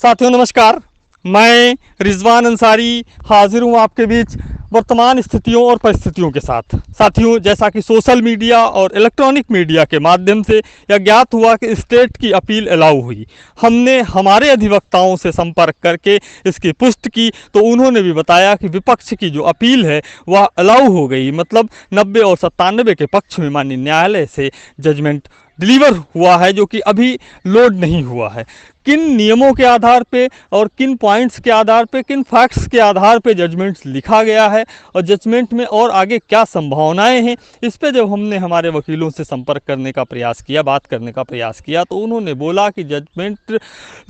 साथियों नमस्कार, मैं रिजवान अंसारी हाजिर हूँ आपके बीच वर्तमान स्थितियों और परिस्थितियों के साथ। साथियों, जैसा कि सोशल मीडिया और इलेक्ट्रॉनिक मीडिया के माध्यम से यह ज्ञात हुआ कि स्टेट की अपील अलाउ हुई, हमने हमारे अधिवक्ताओं से संपर्क करके इसकी पुष्टि की तो उन्होंने भी बताया कि विपक्ष की जो अपील है वह अलाउ हो गई। मतलब 90 और 97 के पक्ष में माननीय न्यायालय से जजमेंट डिलीवर हुआ है, जो कि अभी लोड नहीं हुआ है। किन नियमों के आधार पे और किन पॉइंट्स के आधार पे, किन फैक्ट्स के आधार पे जजमेंट्स लिखा गया है और जजमेंट में और आगे क्या संभावनाएं हैं, इस पे जब हमने हमारे वकीलों से संपर्क करने का प्रयास किया, बात करने का प्रयास किया, तो उन्होंने बोला कि जजमेंट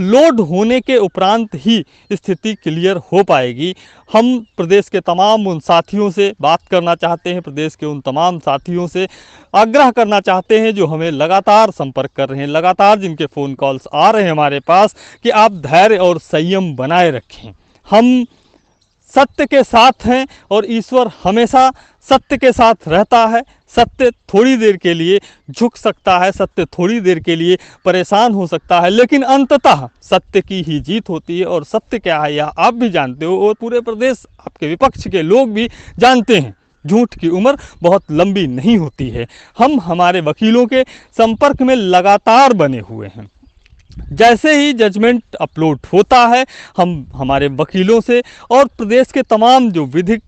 लोड होने के उपरांत ही स्थिति क्लियर हो पाएगी। हम प्रदेश के तमाम उन साथियों से बात करना चाहते हैं, प्रदेश के उन तमाम साथियों से आग्रह करना चाहते हैं जो हमें लगातार संपर्क कर रहे हैं, लगातार जिनके फ़ोन कॉल्स आ रहे हैं हमारे पास, कि आप धैर्य और संयम बनाए रखें। हम सत्य के साथ हैं और ईश्वर हमेशा सत्य के साथ रहता है। सत्य थोड़ी देर के लिए झुक सकता है, सत्य थोड़ी देर के लिए परेशान हो सकता है, लेकिन अंततः सत्य की ही जीत होती है। और सत्य क्या है यह आप भी जानते हो और पूरे प्रदेश आपके विपक्ष के लोग भी जानते हैं। झूठ की उम्र बहुत लंबी नहीं होती है। हम हमारे वकीलों के संपर्क में लगातार बने हुए हैं। जैसे ही जजमेंट अपलोड होता है, हम हमारे वकीलों से और प्रदेश के तमाम जो विधिक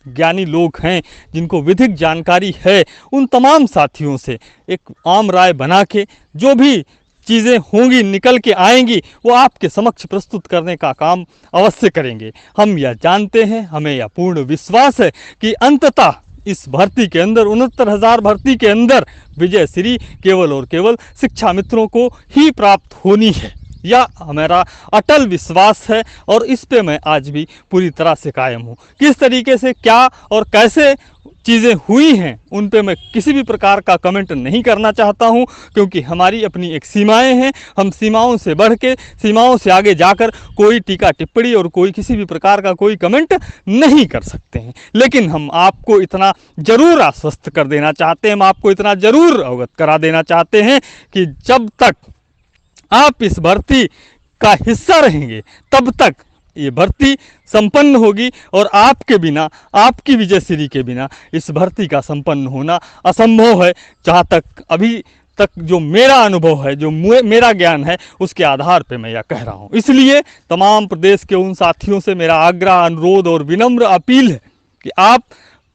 ज्ञानी लोग हैं, जिनको विधिक जानकारी है, उन तमाम साथियों से एक आम राय बना के जो भी चीज़ें होंगी, निकल के आएंगी, वो आपके समक्ष प्रस्तुत करने का काम अवश्य करेंगे। हम यह जानते हैं, हमें यह पूर्ण विश्वास है कि अंततः इस भर्ती के अंदर, 69,000 भर्ती के अंदर विजय श्री केवल और केवल शिक्षा मित्रों को ही प्राप्त होनी है। यह हमारा अटल विश्वास है और इस पे मैं आज भी पूरी तरह से कायम हूँ। किस तरीके से, क्या और कैसे चीज़ें हुई हैं, उन पे मैं किसी भी प्रकार का कमेंट नहीं करना चाहता हूं, क्योंकि हमारी अपनी एक सीमाएं हैं। हम सीमाओं से बढ़ के, सीमाओं से आगे जाकर कोई टीका टिप्पणी और कोई किसी भी प्रकार का कोई कमेंट नहीं कर सकते हैं। लेकिन हम आपको इतना ज़रूर आश्वस्त कर देना चाहते हैं, हम आपको इतना ज़रूर अवगत करा देना चाहते हैं कि जब तक आप इस भर्ती का हिस्सा रहेंगे, तब तक ये भर्ती संपन्न होगी और आपके बिना, आपकी विजयश्री के बिना इस भर्ती का संपन्न होना असंभव है। जहाँ तक अभी तक जो मेरा अनुभव है, जो मेरा ज्ञान है, उसके आधार पे मैं यह कह रहा हूँ। इसलिए तमाम प्रदेश के उन साथियों से मेरा आग्रह, अनुरोध और विनम्र अपील है कि आप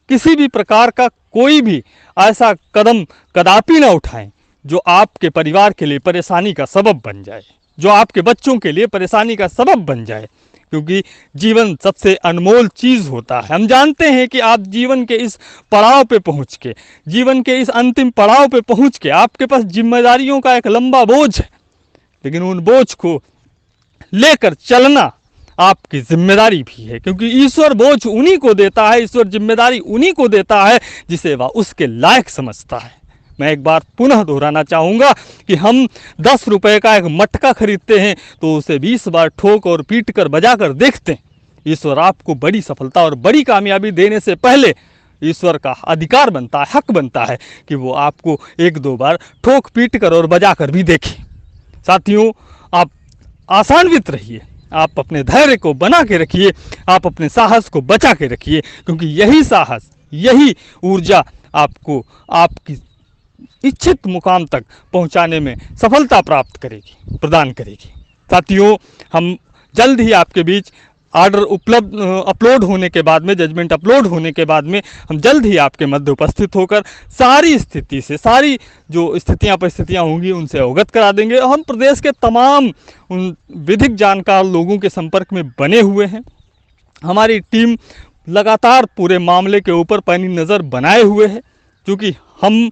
किसी भी प्रकार का कोई भी ऐसा कदम कदापि ना उठाएं जो आपके परिवार के लिए परेशानी का सबब बन जाए, जो आपके बच्चों के लिए परेशानी का सबब बन जाए, क्योंकि जीवन सबसे अनमोल चीज़ होता है। हम जानते हैं कि आप जीवन के इस पड़ाव पे पहुंच के, जीवन के इस अंतिम पड़ाव पे पहुंच के आपके पास जिम्मेदारियों का एक लंबा बोझ है, लेकिन उन बोझ को लेकर चलना आपकी जिम्मेदारी भी है, क्योंकि ईश्वर बोझ उन्हीं को देता है, ईश्वर जिम्मेदारी उन्हीं को देता है जिसे वह उसके लायक समझता है। मैं एक बार पुनः दोहराना चाहूँगा कि हम 10 रुपए का एक मटका खरीदते हैं तो उसे 20 बार ठोक और पीट कर बजा कर देखते हैं। ईश्वर आपको बड़ी सफलता और बड़ी कामयाबी देने से पहले ईश्वर का अधिकार बनता है, हक बनता है कि वो आपको 1-2 बार ठोक पीट कर और बजा कर भी देखें। साथियों, आप आशान्वित रहिए, आप अपने धैर्य को बना के रखिए, आप अपने साहस को बचा के रखिए, क्योंकि यही साहस, यही ऊर्जा आपको आपकी इच्छित मुकाम तक पहुंचाने में सफलता प्राप्त करेगी, प्रदान करेगी। साथियों, हम जल्द ही आपके बीच ऑर्डर उपलब्ध अपलोड होने के बाद में, जजमेंट अपलोड होने के बाद में, हम जल्द ही आपके मध्य उपस्थित होकर सारी स्थिति से, सारी जो स्थितियां परिस्थितियां होंगी उनसे अवगत करा देंगे। हम प्रदेश के तमाम उन विधिक जानकार लोगों के संपर्क में बने हुए हैं। हमारी टीम लगातार पूरे मामले के ऊपर पैनी नज़र बनाए हुए है, क्योंकि हम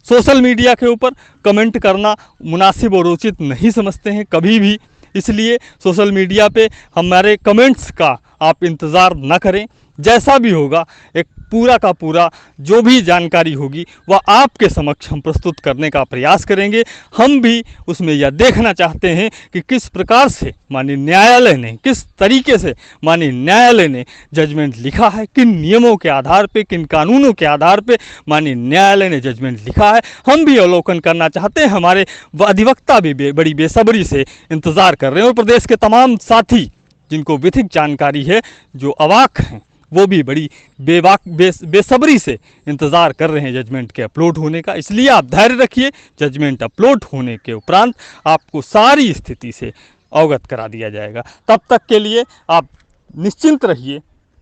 सोशल मीडिया के ऊपर कमेंट करना मुनासिब और उचित नहीं समझते हैं कभी भी। इसलिए सोशल मीडिया पे हमारे कमेंट्स का आप इंतज़ार न करें। जैसा भी होगा एक पूरा का पूरा जो भी जानकारी होगी वह आपके समक्ष हम प्रस्तुत करने का प्रयास करेंगे। हम भी उसमें यह देखना चाहते हैं कि किस प्रकार से माननीय न्यायालय ने, किस तरीके से माननीय न्यायालय ने जजमेंट लिखा है, किन नियमों के आधार पे, किन कानूनों के आधार पे माननीय न्यायालय ने जजमेंट लिखा है। हम भी अवलोकन करना चाहते हैं। हमारे अधिवक्ता भी बड़ी बेसब्री से इंतज़ार कर रहे हैं और प्रदेश के तमाम साथी जिनको विधिक जानकारी है, जो अवाक हैं, वो भी बड़ी बेसब्री से इंतज़ार कर रहे हैं जजमेंट के अपलोड होने का। इसलिए आप धैर्य रखिए। जजमेंट अपलोड होने के उपरांत आपको सारी स्थिति से अवगत करा दिया जाएगा। तब तक के लिए आप निश्चिंत रहिए,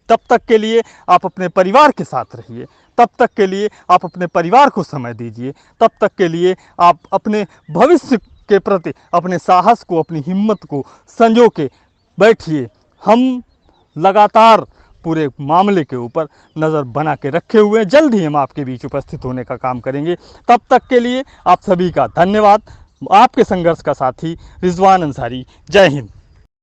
तब तक के लिए आप अपने परिवार के साथ रहिए, तब तक के लिए आप अपने परिवार को समय दीजिए, तब तक के लिए आप अपने भविष्य के प्रति अपने साहस को, अपनी हिम्मत को संजो के बैठिए। हम लगातार पूरे मामले के ऊपर नज़र बना के रखे हुए हैं। जल्द ही हम आपके बीच उपस्थित होने का काम करेंगे। तब तक के लिए आप सभी का धन्यवाद। आपके संघर्ष का साथी रिजवान अंसारी। जय हिंद।